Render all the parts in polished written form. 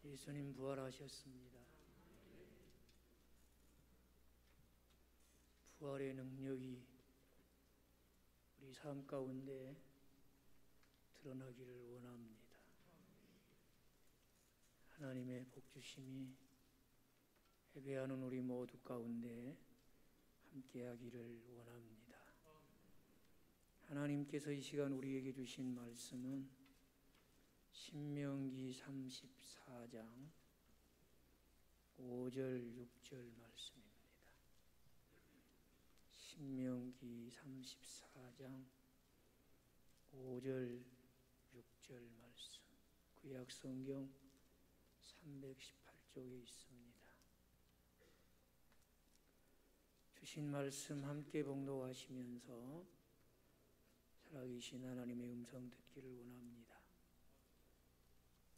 예수님 부활하셨습니다. 부활의 능력이 우리 삶 가운데 드러나기를 원합니다. 하나님의 복주심이 예배하는 우리 모두 가운데 함께하기를 원합니다. 하나님께서 이 시간 우리에게 주신 말씀은 신명기 34장 5절 6절 말씀입니다. 신명기 34장 5절 6절 말씀, 구약 성경 318쪽에 있습니다. 주신 말씀 함께 봉독하시면서 살아계신 하나님의 음성 듣기를 원합니다.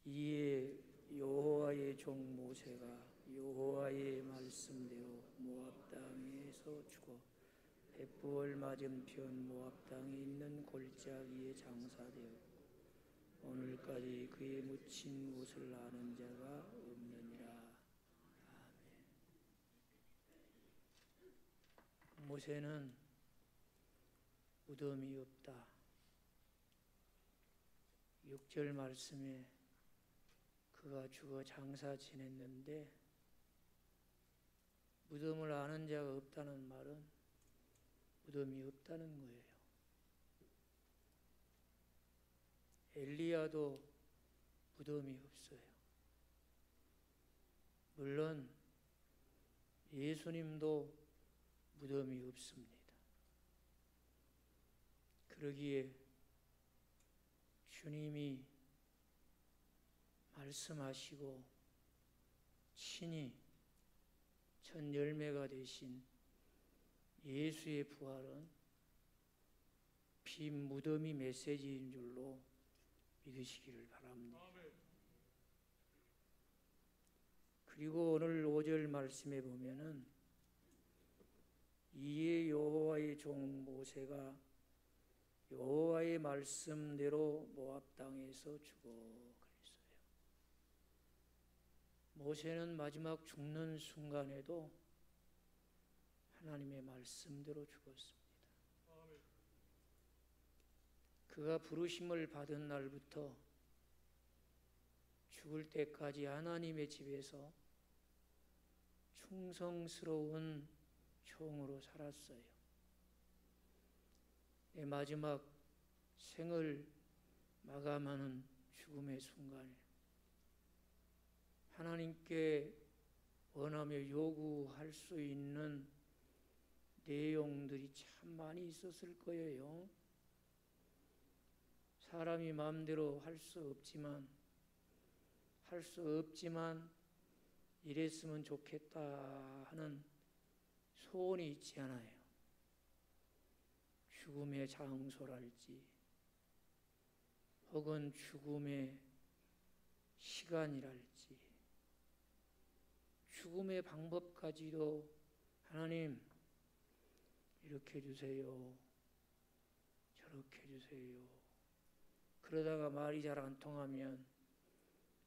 이에 여호와의 종 모세가 여호와의 말씀대로 모압 땅에서 죽어 벳부을 맞은편 모압 땅에 있는 골짜기에 장사되었고 오늘까지 그의 묻힌 곳을 아는 자가 없느니라. 아멘. 모세는 무덤이 없다. 6절 말씀에 그가 죽어 장사 지냈는데 무덤을 아는 자가 없다는 말은 무덤이 없다는 거예요. 엘리야도 무덤이 없어요. 물론 예수님도 무덤이 없습니다. 그러기에 주님이 말씀하시고 친히 첫 열매가 되신 예수의 부활은 빈 무덤이 메시지인 줄로 믿으시기를 바랍니다. 그리고 오늘 5절 말씀에 보면은 이에 여호와의 종 모세가 여호와의 말씀대로 모압 땅에서 죽어 그랬어요. 모세는 마지막 죽는 순간에도 하나님의 말씀대로 죽었습니다. 그가 부르심을 받은 날부터 죽을 때까지 하나님의 집에서 충성스러운 종으로 살았어요. 내 마지막 생을 마감하는 죽음의 순간에 하나님께 원하며 요구할 수 있는 내용들이 참 많이 있었을 거예요. 사람이 마음대로 할 수 없지만 이랬으면 좋겠다 하는 소원이 있지 않아요. 죽음의 장소랄지 혹은 죽음의 시간이랄지 죽음의 방법까지도 하나님 이렇게 해주세요, 저렇게 해주세요. 그러다가 말이 잘 안 통하면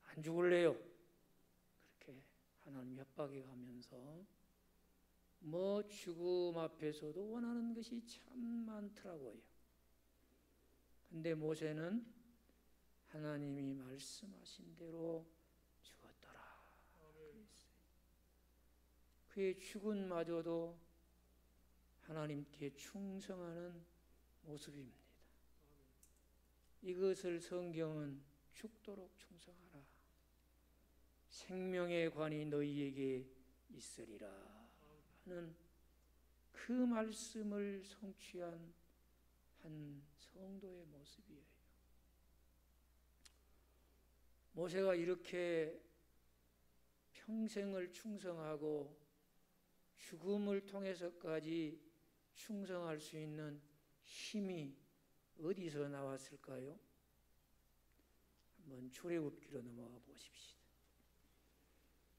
안 죽을래요. 그렇게 하나님 협박해 가면서 죽음 앞에서도 원하는 것이 참 많더라고요. 근데 모세는 하나님이 말씀하신 대로 죽었더라 그랬어요. 그의 죽음마저도 하나님께 충성하는 모습입니다. 이것을 성경은 죽도록 충성하라. 생명의 관이 너희에게 있으리라 하는 그 말씀을 성취한 한 성도의 모습이에요. 모세가 이렇게 평생을 충성하고 죽음을 통해서까지 충성할 수 있는 힘이 어디서 나왔을까요? 한번 출애굽기로 넘어가 보십시다.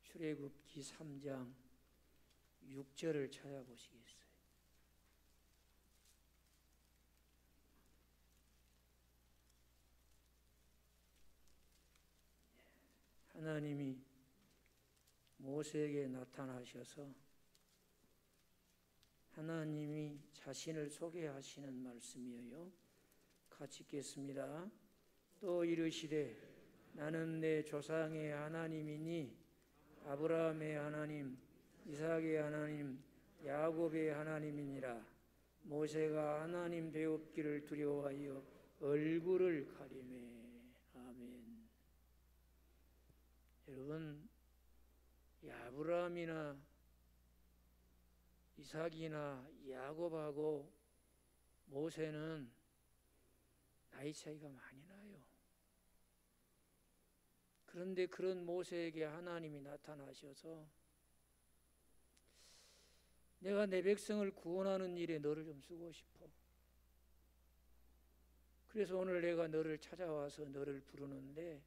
출애굽기 3장 6절을 찾아보시겠어요? 하나님이 모세에게 나타나셔서 하나님이 자신을 소개하시는 말씀이에요. 같이 읽겠습니다. 또 이르시되 나는 내 조상의 하나님이니 아브라함의 하나님, 이삭의 하나님, 야곱의 하나님이니라. 모세가 하나님 되옵기를 두려워하여 얼굴을 가리매. 아멘. 여러분, 이 아브라함이나 이삭이나 야곱하고 모세는 나이 차이가 많이 나요. 그런데 그런 모세에게 하나님이 나타나셔서 내가 내 백성을 구원하는 일에 너를 좀 쓰고 싶어. 그래서 오늘 내가 너를 찾아와서 너를 부르는데,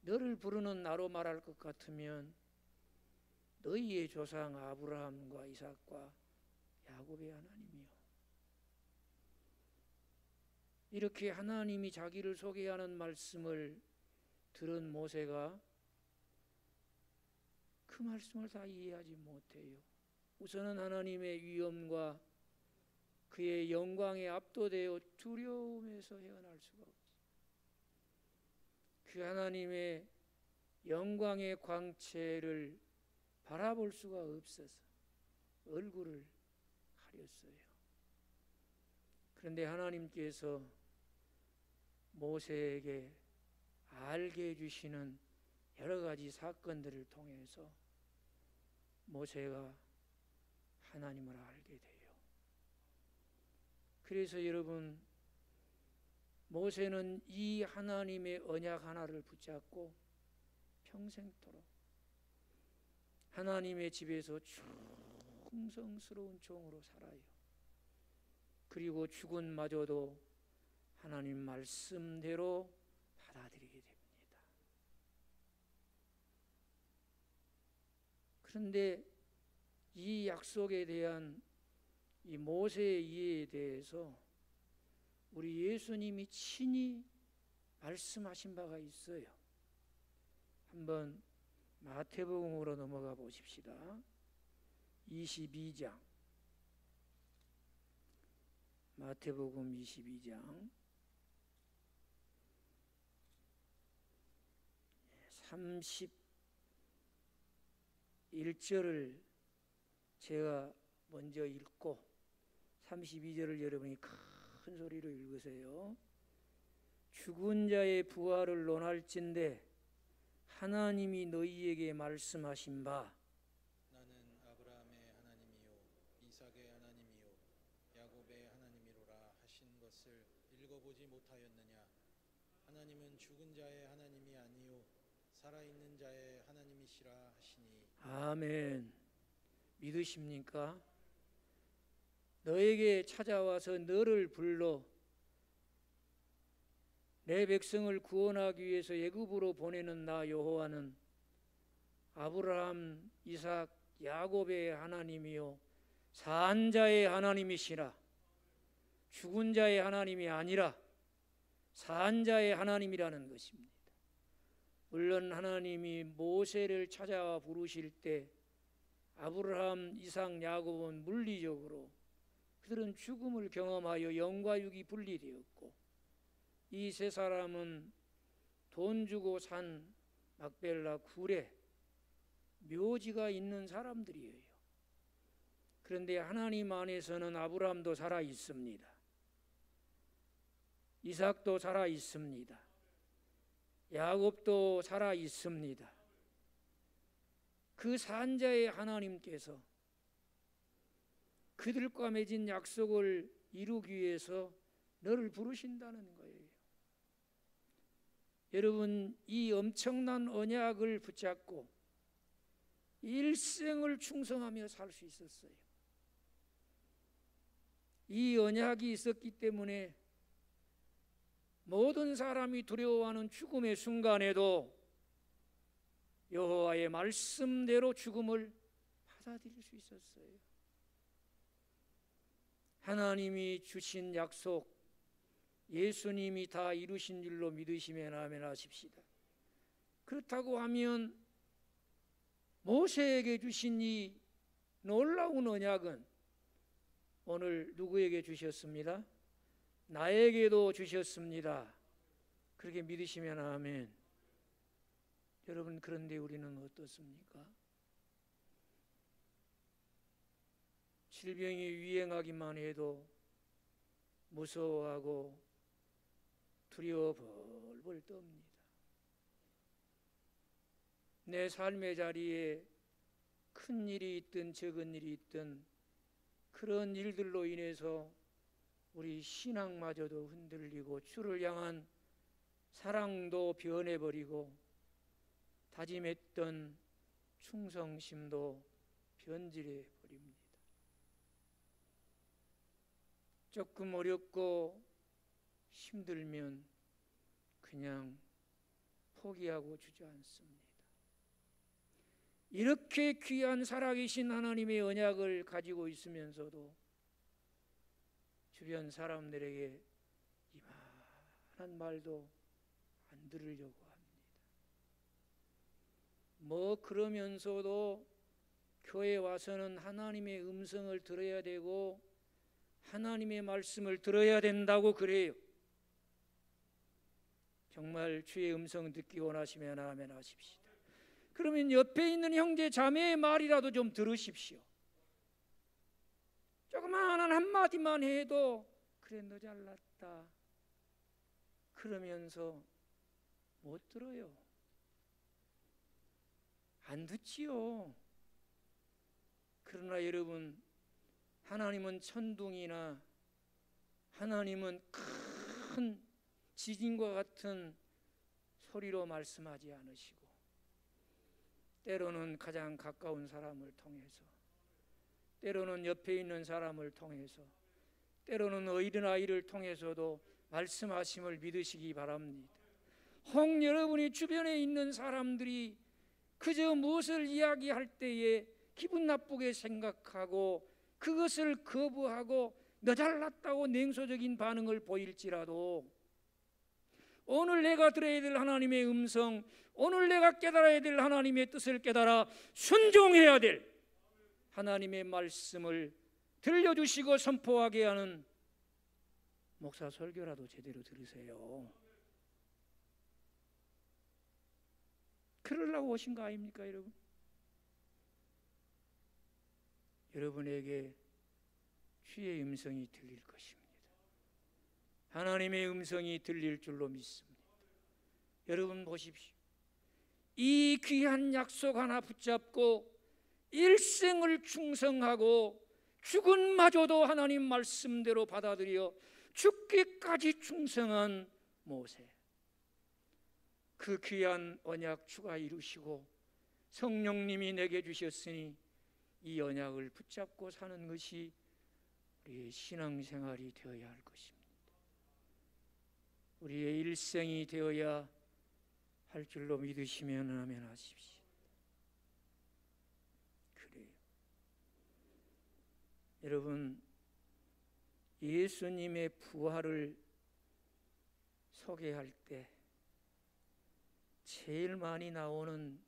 너를 부르는 나로 말할 것 같으면 너희의 조상 아브라함과 이삭과 야곱의 하나님이요. 이렇게 하나님이 자기를 소개하는 말씀을 들은 모세가 그 말씀을 다 이해하지 못해요. 우선은 하나님의 위엄과 그의 영광에 압도되어 두려움에서 헤어날 수가 없어요. 그 하나님의 영광의 광채를 바라볼 수가 없어서 얼굴을 가렸어요. 그런데 하나님께서 모세에게 알게 해주시는 여러 가지 사건들을 통해서 모세가 하나님을 알게 돼요. 그래서 여러분, 모세는 이 하나님의 언약 하나를 붙잡고 평생토록 하나님의 집에서 충성스러운 종으로 살아요. 그리고 죽음마저도 하나님 말씀대로 받아들이게 됩니다. 그런데 이 약속에 대한 이 모세의 이해에 대해서 우리 예수님이 친히 말씀하신 바가 있어요. 한번 마태복음으로 넘어가 보십시다. 22장. 마태복음 22장 31절을 제가 먼저 읽고 32절을 여러분이 큰 소리로 읽으세요. 죽은 자의 부활을 논할진대 하나님이 너희에게 말씀하신 바 나는 아브라함의 하나님이요 이삭의 하나님이요 야곱의 하나님이로라 하신 것을 읽어보지 못하였느냐. 하나님은 죽은 자의 하나님이 아니요 살아있는 자의 하나님이시라 하시니. 아멘. 믿으십니까? 너에게 찾아와서 너를 불러 내 백성을 구원하기 위해서 애굽으로 보내는 나 여호와는 아브라함, 이삭, 야곱의 하나님이요 산 자의 하나님이시라. 죽은 자의 하나님이 아니라 산 자의 하나님이라는 것입니다. 물론 하나님이 모세를 찾아와 부르실 때 아브라함, 이삭, 야곱은 물리적으로 그들은 죽음을 경험하여 영과 육이 분리되었고 이 세 사람은 돈 주고 산 막벨라 굴에 묘지가 있는 사람들이에요. 그런데 하나님 안에서는 아브라함도 살아 있습니다. 이삭도 살아 있습니다. 야곱도 살아 있습니다. 그 산자의 하나님께서 그들과 맺은 약속을 이루기 위해서 너를 부르신다는 거예요. 여러분, 이 엄청난 언약을 붙잡고 일생을 충성하며 살 수 있었어요. 이 언약이 있었기 때문에 모든 사람이 두려워하는 죽음의 순간에도 여호와의 말씀대로 죽음을 받아들일 수 있었어요. 하나님이 주신 약속, 예수님이 다 이루신 줄로 믿으시면 아멘 하십시다. 그렇다고 하면 모세에게 주신 이 놀라운 언약은 오늘 누구에게 주셨습니다? 나에게도 주셨습니다. 그렇게 믿으시면 아멘. 여러분, 그런데 우리는 어떻습니까? 질병이 유행하기만 해도 무서워하고 두려워 벌벌 떱니다. 내 삶의 자리에 큰 일이 있든 적은 일이 있든 그런 일들로 인해서 우리 신앙마저도 흔들리고 주를 향한 사랑도 변해버리고 다짐했던 충성심도 변질해 버립니다. 조금 어렵고 힘들면 그냥 포기하고 주저앉습니다. 이렇게 귀한 살아계신 하나님의 언약을 가지고 있으면서도 주변 사람들에게 이만한 말도 안 들으려고 합니다. 뭐 그러면서도 교회 와서는 하나님의 음성을 들어야 되고 하나님의 말씀을 들어야 된다고 그래요. 정말 주의 음성 듣기 원하시면 아멘 하십시오. 그러면 옆에 있는 형제 자매의 말이라도 좀 들으십시오. 조그마한 한마디만 해도 그래 너 잘났다 그러면서 못 들어요. 안 듣지요. 그러나 여러분, 하나님은 천둥이나 하나님은 큰 지진과 같은 소리로 말씀하지 않으시고 때로는 가장 가까운 사람을 통해서, 때로는 옆에 있는 사람을 통해서, 때로는 어린아이를 통해서도 말씀하심을 믿으시기 바랍니다. 혹 여러분이 주변에 있는 사람들이 그저 무엇을 이야기할 때에 기분 나쁘게 생각하고 그것을 거부하고 너 잘났다고 냉소적인 반응을 보일지라도 오늘 내가 들어야 될 하나님의 음성, 오늘 내가 깨달아야 될 하나님의 뜻을 깨달아 순종해야 될 하나님의 말씀을 들려주시고 선포하게 하는 목사 설교라도 제대로 들으세요. 그러려고 오신 거 아닙니까, 여러분? 여러분에게 주의 음성이 들릴 것입니다. 하나님의 음성이 들릴 줄로 믿습니다. 여러분 보십시오. 이 귀한 약속 하나 붙잡고 일생을 충성하고 죽음마저도 하나님 말씀대로 받아들여 죽기까지 충성한 모세, 그 귀한 언약 주가 이루시고 성령님이 내게 주셨으니 이 언약을 붙잡고 사는 것이 우리의 신앙생활이 되어야 할 것입니다. 우리의 일생이 되어야 할 줄로 믿으시면 아멘 하십시오. 그래요. 여러분, 예수님의 부활을 소개할 때 제일 많이 나오는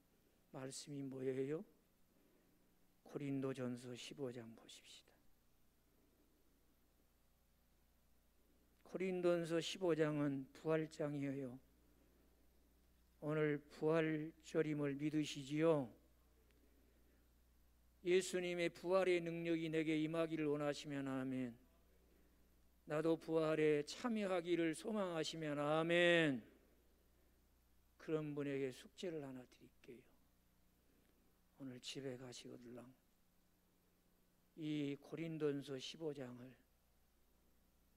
말씀이 뭐예요? 고린도전서 15장 보십시다. 고린도전서 15장은 부활장이에요. 오늘 부활절임을 믿으시지요? 예수님의 부활의 능력이 내게 임하기를 원하시면 아멘. 나도 부활에 참여하기를 소망하시면 아멘. 그런 분에게 숙제를 하나 드릴게요. 오늘 집에 가시거들랑 이 고린도전서 15장을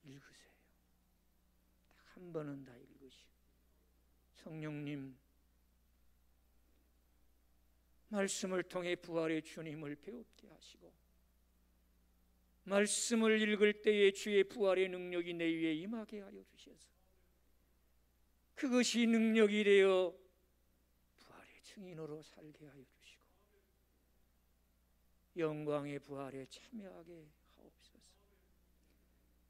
읽으세요. 딱 한 번은 다 읽으시오. 성령님, 말씀을 통해 부활의 주님을 배웁게 하시고 말씀을 읽을 때에 주의 부활의 능력이 내 위에 임하게 하여 주셔서 그것이 능력이 되어 부활의 증인으로 살게 하여 주시고 영광의 부활에 참여하게 하옵소서.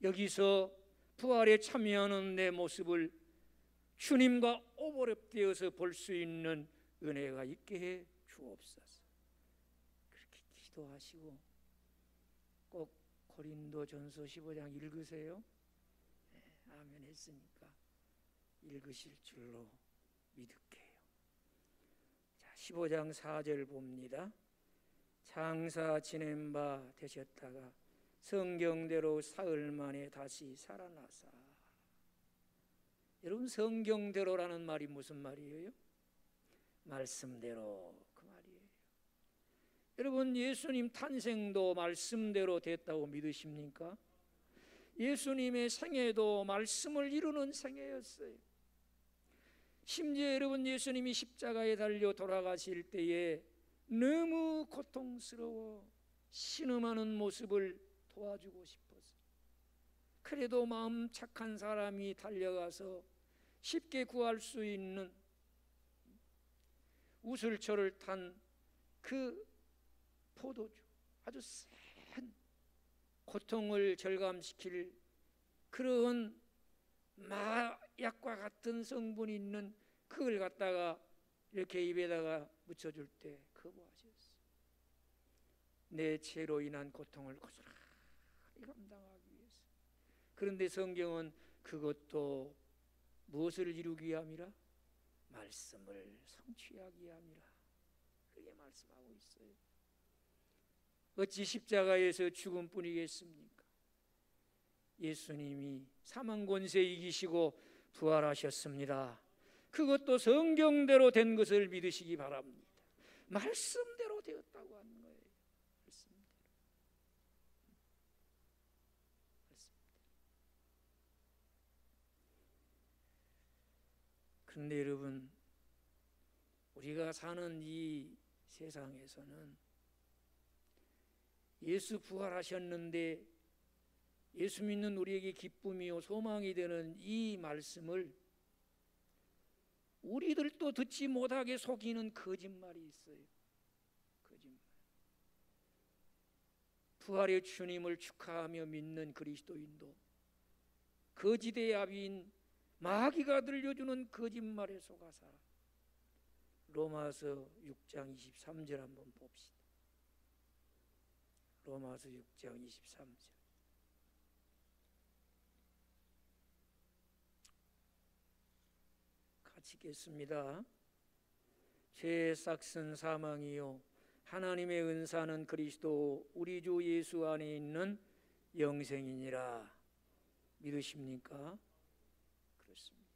여기서 부활에 참여하는 내 모습을 주님과 오버랩되어서 볼 수 있는 은혜가 있게 해 주옵소서. 그렇게 기도하시고 꼭 고린도전서 15장 읽으세요. 네, 아멘 했으니까 읽으실 줄로 믿을게요. 자, 15장 4절 봅니다. 장사 지낸 바 되셨다가 성경대로 사흘 만에 다시 살아나사. 여러분, 성경대로라는 말이 무슨 말이에요? 말씀대로, 그 말이에요. 여러분, 예수님 탄생도 말씀대로 됐다고 믿으십니까? 예수님의 생애도 말씀을 이루는 생애였어요. 심지어 여러분, 예수님이 십자가에 달려 돌아가실 때에 너무 고통스러워 신음하는 모습을 도와주고 싶어서, 그래도 마음 착한 사람이 달려가서 쉽게 구할 수 있는 우슬초를 탄 그 포도주, 아주 센 고통을 절감시킬 그런 마약과 같은 성분이 있는 그걸 갖다가 이렇게 입에다가 묻혀줄 때 거부하셨어요. 내 죄로 인한 고통을 고스란히 감당하기 위해서. 그런데 성경은 그것도 무엇을 이루기 위함이라? 말씀을 성취하기 위함이라, 그렇게 말씀하고 있어요. 어찌 십자가에서 죽음뿐이겠습니까? 예수님이 사망 권세 이기시고 부활하셨습니다. 그것도 성경대로 된 것을 믿으시기 바랍니다. 말씀대로 되었다고 하는 거예요. 말씀대로. 그런데 여러분, 우리가 사는 이 세상에서는 예수 부활하셨는데 예수 믿는 우리에게 기쁨이요 소망이 되는 이 말씀을 우리들도 듣지 못하게 속이는 거짓말이 있어요. 거짓말. 부활의 주님을 축하하며 믿는 그리스도인도 거짓의 아비인 마귀가 들려주는 거짓말에 속아 살아. 로마서 6장 23절 한번 봅시다. 로마서 6장 23절. 같이 읽겠습니다. 죄의 싹슨 사망이요 하나님의 은사는 그리스도 우리 주 예수 안에 있는 영생이니라. 믿으십니까? 그렇습니다.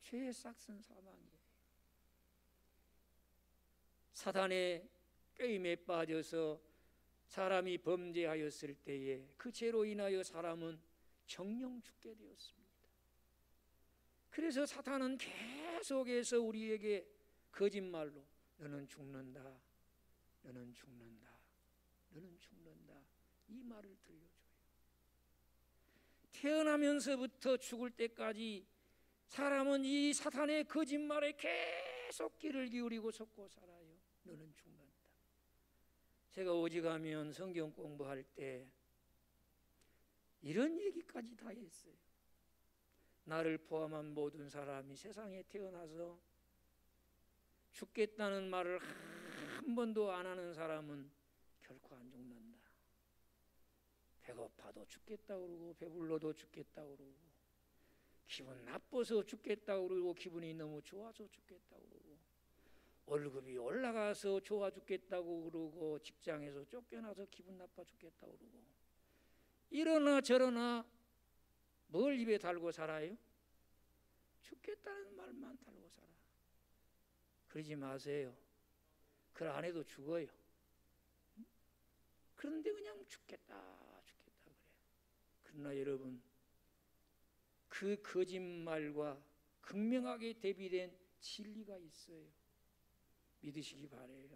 죄의 싹슨 사망이에요. 사단의 꾀임에 빠져서 사람이 범죄하였을 때에 그 죄로 인하여 사람은 정령 죽게 되었습니다. 그래서 사탄은 계속해서 우리에게 거짓말로 너는 죽는다, 너는 죽는다, 너는 죽는다, 이 말을 들려줘요. 태어나면서부터 죽을 때까지 사람은 이 사탄의 거짓말에 계속 귀를 기울이고 속고 살아요. 너는 죽는다. 제가 오직하면 성경 공부할 때 이런 얘기까지 다 했어요. 나를 포함한 모든 사람이 세상에 태어나서 죽겠다는 말을 한 번도 안 하는 사람은 결코 안 죽는다. 배고파도 죽겠다고 그러고 배불러도 죽겠다고 그러고 기분 나빠서 죽겠다고 그러고 기분이 너무 좋아서 죽겠다고 그러고 월급이 올라가서 좋아 죽겠다고 그러고 직장에서 쫓겨나서 기분 나빠 죽겠다고 그러고 이러나 저러나 뭘 입에 달고 살아요? 죽겠다는 말만 달고 살아. 그러지 마세요. 그걸 안 해도 죽어요. 그런데 그냥 죽겠다 그래요. 그러나 여러분, 그 거짓말과 극명하게 대비된 진리가 있어요. 믿으시기 바라요.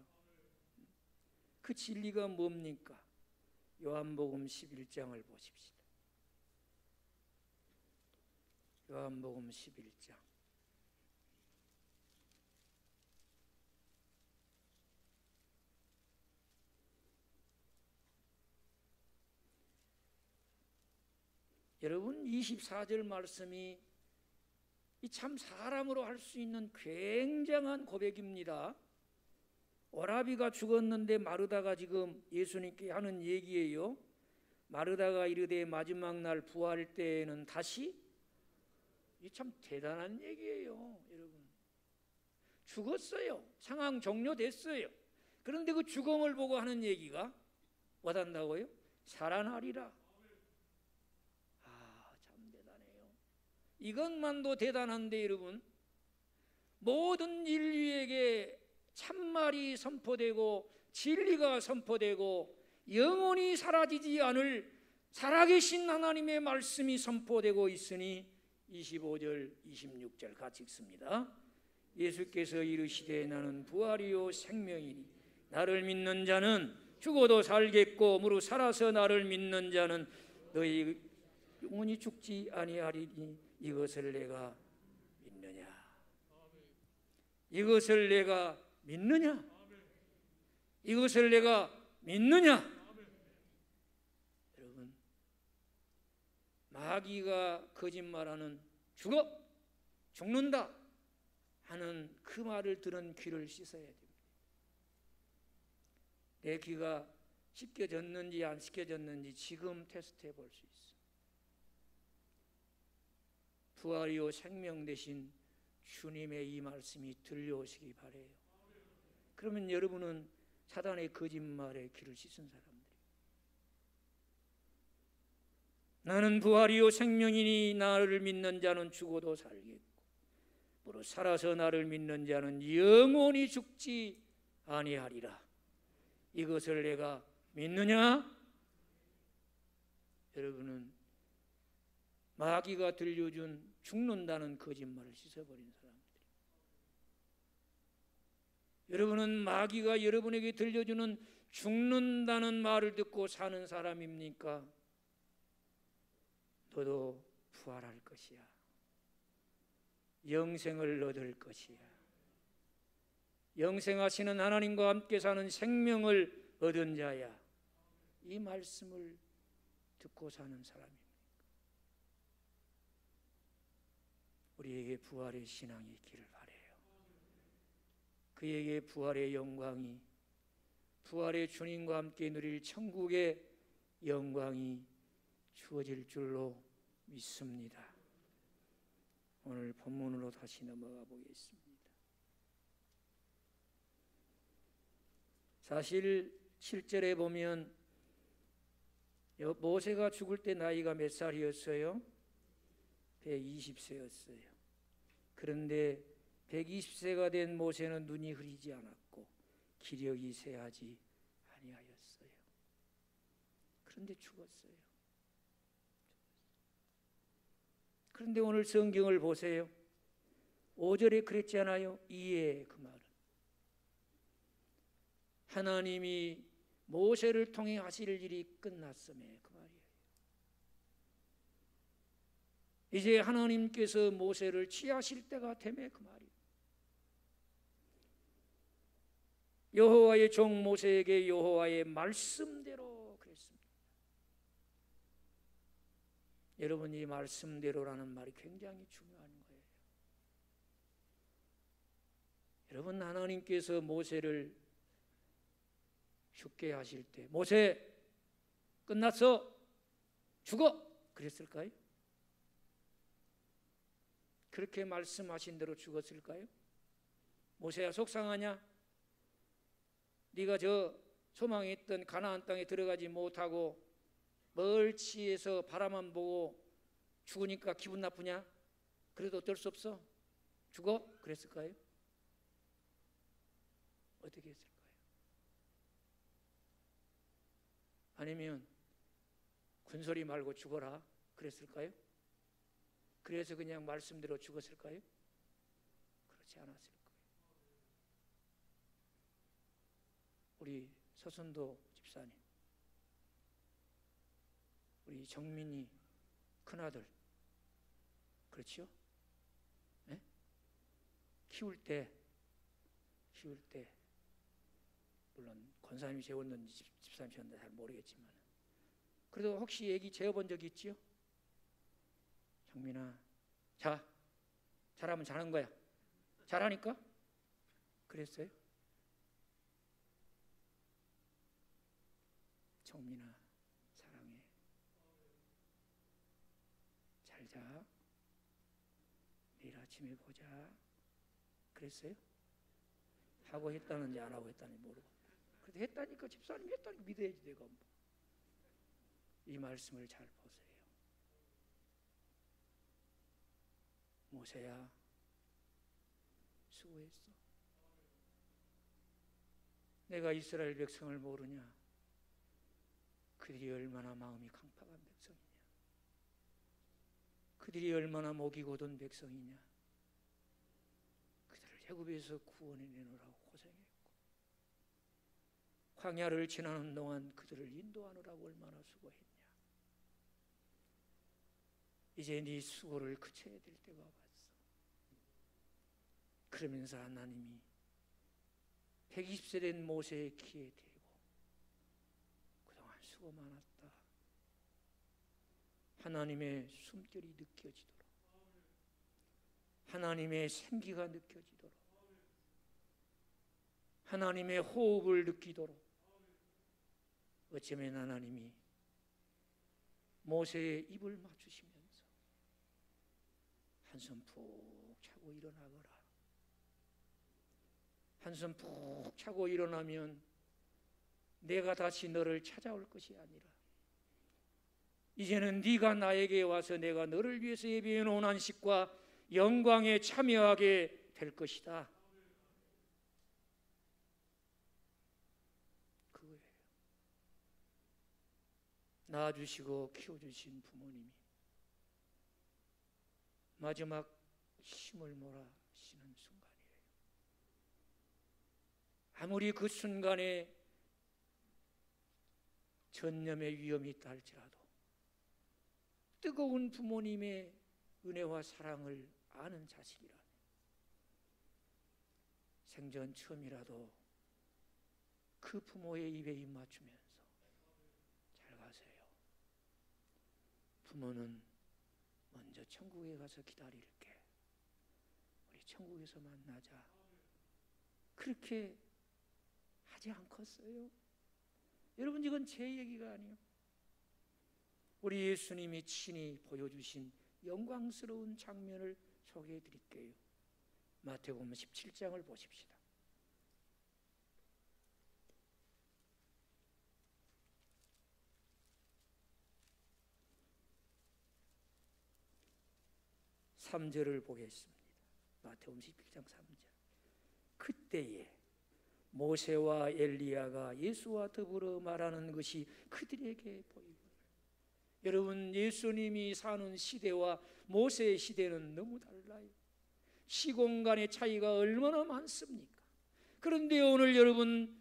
그 진리가 뭡니까? 요한복음 11장을 보십시다. 요한복음 11장. 여러분, 24절 말씀이 이 참 사람으로 할 수 있는 굉장한 고백입니다. 오라비가 죽었는데 마르다가 지금 예수님께 하는 얘기예요. 마르다가 이르되 마지막 날 부활 때에는 다시, 이 참 대단한 얘기예요. 여러분, 죽었어요. 상황 종료됐어요. 그런데 그 죽음을 보고 하는 얘기가 와닿는다고요? 살아나리라. 참 대단해요. 이것만도 대단한데 여러분, 모든 인류에게 참말이 선포되고 진리가 선포되고 영원히 사라지지 않을 살아계신 하나님의 말씀이 선포되고 있으니 25절 26절 같이 읽습니다. 예수께서 이르시되 나는 부활이요 생명이니 나를 믿는 자는 죽어도 살겠고 무릇 살아서 나를 믿는 자는 너희 영원히 죽지 아니하리니 이것을 내가 믿느냐? 이것을 내가 믿느냐? 이것을 내가 믿느냐? 여러분, 마귀가 거짓말하는 죽는다 하는 그 말을 들은 귀를 씻어야 됩니다. 내 귀가 씻겨졌는지 안 씻겨졌는지 지금 테스트해 볼 수 있어. 부활이요 생명 되신 주님의 이 말씀이 들려오시기 바래요. 그러면 여러분은 사단의 거짓말에 귀를 씻은 사람들이에요. 나는 부활이요 생명이니 나를 믿는 자는 죽어도 살겠고 무릇 살아서 나를 믿는 자는 영원히 죽지 아니하리라. 이것을 내가 믿느냐? 여러분은 마귀가 들려준 죽는다는 거짓말을 씻어버린 사람들이에요. 여러분은 마귀가 여러분에게 들려주는 죽는다는 말을 듣고 사는 사람입니까? 너도 부활할 것이야. 영생을 얻을 것이야. 영생하시는 하나님과 함께 사는 생명을 얻은 자야. 이 말씀을 듣고 사는 사람입니다. 우리에게 부활의 신앙이 있기를 바라요. 그에게 부활의 영광이, 부활의 주님과 함께 누릴 천국의 영광이 주어질 줄로 믿습니다. 오늘 본문으로 다시 넘어가 보겠습니다. 사실 7절에 보면 모세가 죽을 때 나이가 몇 살이었어요? 120세였어요. 그런데 120세가 된 모세는 눈이 흐리지 않았고 기력이 쇠하지 아니하였어요. 그런데 죽었어요. 그런데 오늘 성경을 보세요. 5절에 그랬지 않아요? 이에 그 말은 하나님이 모세를 통해 하실 일이 끝났음에 그 말이에요. 이제 하나님께서 모세를 취하실 때가 되매 그 말이에요. 여호와의 종 모세에게 여호와의 말씀대로 그랬습니다. 여러분, 이 말씀대로라는 말이 굉장히 중요한 거예요. 여러분, 하나님께서 모세를 죽게 하실 때 모세 끝났어 죽어 그랬을까요? 그렇게 말씀하신 대로 죽었을까요? 모세야 속상하냐? 네가 저 소망했던 가나안 땅에 들어가지 못하고 멀치에서 바라만 보고 죽으니까 기분 나쁘냐? 그래도 어쩔 수 없어 죽어? 그랬을까요? 어떻게 했을까요? 아니면 군소리 말고 죽어라 그랬을까요? 그래서 그냥 말씀대로 죽었을까요? 그렇지 않았을 거예요. 우리 서순도 집사님, 우리 정민이 큰아들, 그렇죠? 네? 키울 때 물론 권사님이 재웠는지 집사님이 재웠는지 잘 모르겠지만 그래도 혹시 얘기 재워본 적 있지요? 정민아, 자 잘하면 잘한 거야. 잘하니까? 그랬어요? 정민아 사랑해. 잘 자. 내일 아침에 보자. 그랬어요? 하고 했다는지 안 하고 했다는지 모르고. 그래도 했다니까, 집사님 했다니까 믿어야지 내가. 뭐. 이 말씀을 잘 보세요. 모세야 수고했어. 내가 이스라엘 백성을 모르냐? 그들이 얼마나 마음이 강팍한 백성이냐? 그들이 얼마나 목이 고든 백성이냐? 그들을 애굽에서 구원해 내놓으라고 고생했고, 광야를 지나는 동안 그들을 인도하느라고 얼마나 수고했냐? 이제 네 수고를 그쳐야 될 때가 왔어. 그러면서 하나님이 120세 된 모세의 키에 대고 그동안 수고 많았다. 하나님의 숨결이 느껴지도록, 하나님의 생기가 느껴지도록, 하나님의 호흡을 느끼도록, 어쩌면 하나님이 모세의 입을 맞추시면서 한숨 푹 자고 일어나거라. 한숨 푹 자고 일어나면 내가 다시 너를 찾아올 것이 아니라 이제는 네가 나에게 와서 내가 너를 위해서 예비해 놓은 안식과 영광에 참여하게 될 것이다. 그거예요. 낳아주시고 키워주신 부모님이 마지막 힘을 몰아쉬는 순간이에요. 아무리 그 순간에 전염의 위험이 있다 할지라도 뜨거운 부모님의 은혜와 사랑을 아는 자식이라면 생전 처음이라도 그 부모의 입에 입 맞추면서 잘 가세요. 부모는 먼저 천국에 가서 기다릴게. 우리 천국에서 만나자. 그렇게 하지 않겠어요? 여러분, 이건 제 얘기가 아니에요. 우리 예수님이 친히 보여주신 영광스러운 장면을 소개해 드릴게요. 마태복음 17장을 보십시다. (3절을) 보겠습니다. 마태복음 17장 3절. 그때에 모세와 엘리야가 예수와 더불어 말하는 것이 그들에게 보이고, 여러분, 예수님이 사는 시대와 모세의 시대는 너무 달라요. 시공간의 차이가 얼마나 많습니까? 그런데 오늘 여러분,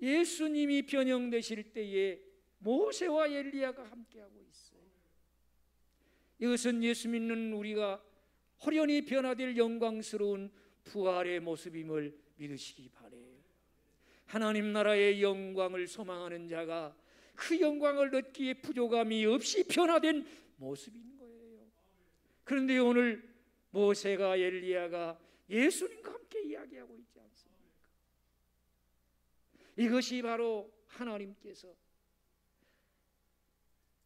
예수님이 변형되실 때에 모세와 엘리야가 함께하고 있어요. 이것은 예수 믿는 우리가 호련히 변화될 영광스러운 부활의 모습임을 믿으시기 바라요. 하나님 나라의 영광을 소망하는 자가 그 영광을 얻기에 부족함이 없이 변화된 모습인 거예요. 그런데 오늘 모세가 엘리야가 예수님과 함께 이야기하고 있지 않습니까? 이것이 바로 하나님께서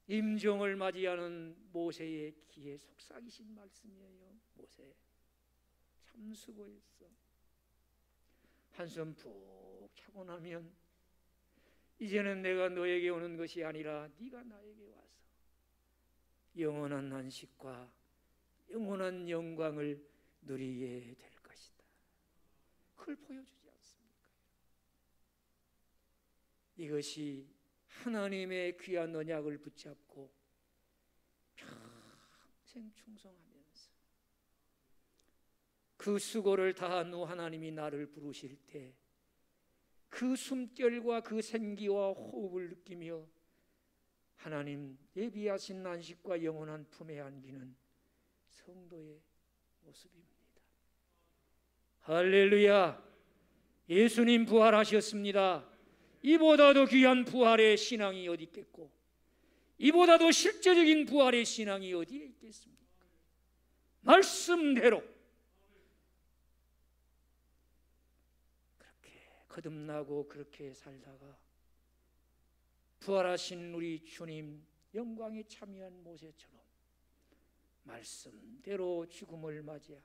임종을 맞이하는 모세의 귀에 속삭이신 말씀이에요. 모세, 참 수고했어. 한숨 푹 자고 나면 이제는 내가 너에게 오는 것이 아니라 네가 나에게 와서 영원한 안식과 영원한 영광을 누리게 될 것이다. 그걸 보여주지 않습니까? 이것이 하나님의 귀한 언약을 붙잡고 평생 충성하면서 그 수고를 다한 후 하나님이 나를 부르실 때 그 숨결과 그 생기와 호흡을 느끼며 하나님 예비하신 안식과 영원한 품에 안기는 성도의 모습입니다. 할렐루야! 예수님 부활하셨습니다. 이보다도 귀한 부활의 신앙이 어디 있겠고, 이보다도 실제적인 부활의 신앙이 어디에 있겠습니까? 말씀대로 거듭나고 그렇게 살다가 부활하신 우리 주님 영광에 참여한 모세처럼 말씀대로 죽음을 맞이하고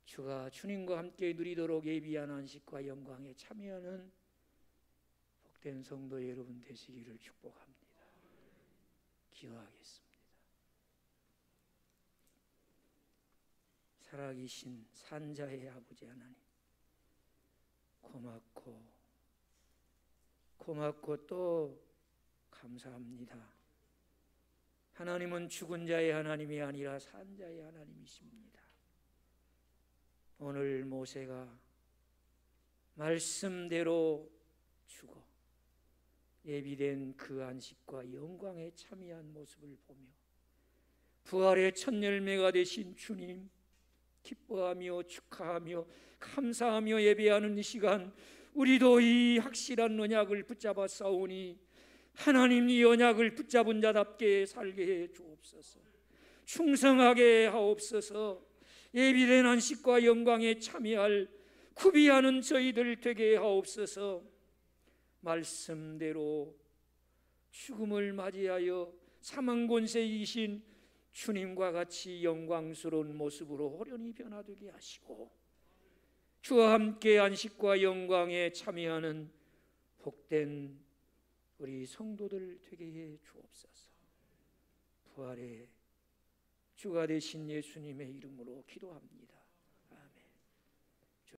주가 주님과 함께 누리도록 예비한 안식과 영광에 참여하는 복된 성도 여러분 되시기를 축복합니다. 기도하겠습니다. 살아계신 산자의 아버지 하나님, 고맙고 또 감사합니다. 하나님은 죽은 자의 하나님이 아니라 산자의 하나님이십니다. 오늘 모세가 말씀대로 죽어 예비된 그 안식과 영광에 참여한 모습을 보며 부활의 첫 열매가 되신 주님 기뻐하며 축하하며 감사하며 예배하는 이 시간, 우리도 이 확실한 언약을 붙잡아 싸우니 하나님 이 언약을 붙잡은 자답게 살게 해 주옵소서. 충성하게 하옵소서. 예비된 안식과 영광에 참여할 구비하는 저희들 되게 하옵소서. 말씀대로 죽음을 맞이하여 사망 권세 이기신 주님과 같이 영광스러운 모습으로 호련히 변화되게 하시고 주와 함께 안식과 영광에 참여하는 복된 우리 성도들 되게 해 주옵소서. 부활의 주가 되신 예수님의 이름으로 기도합니다.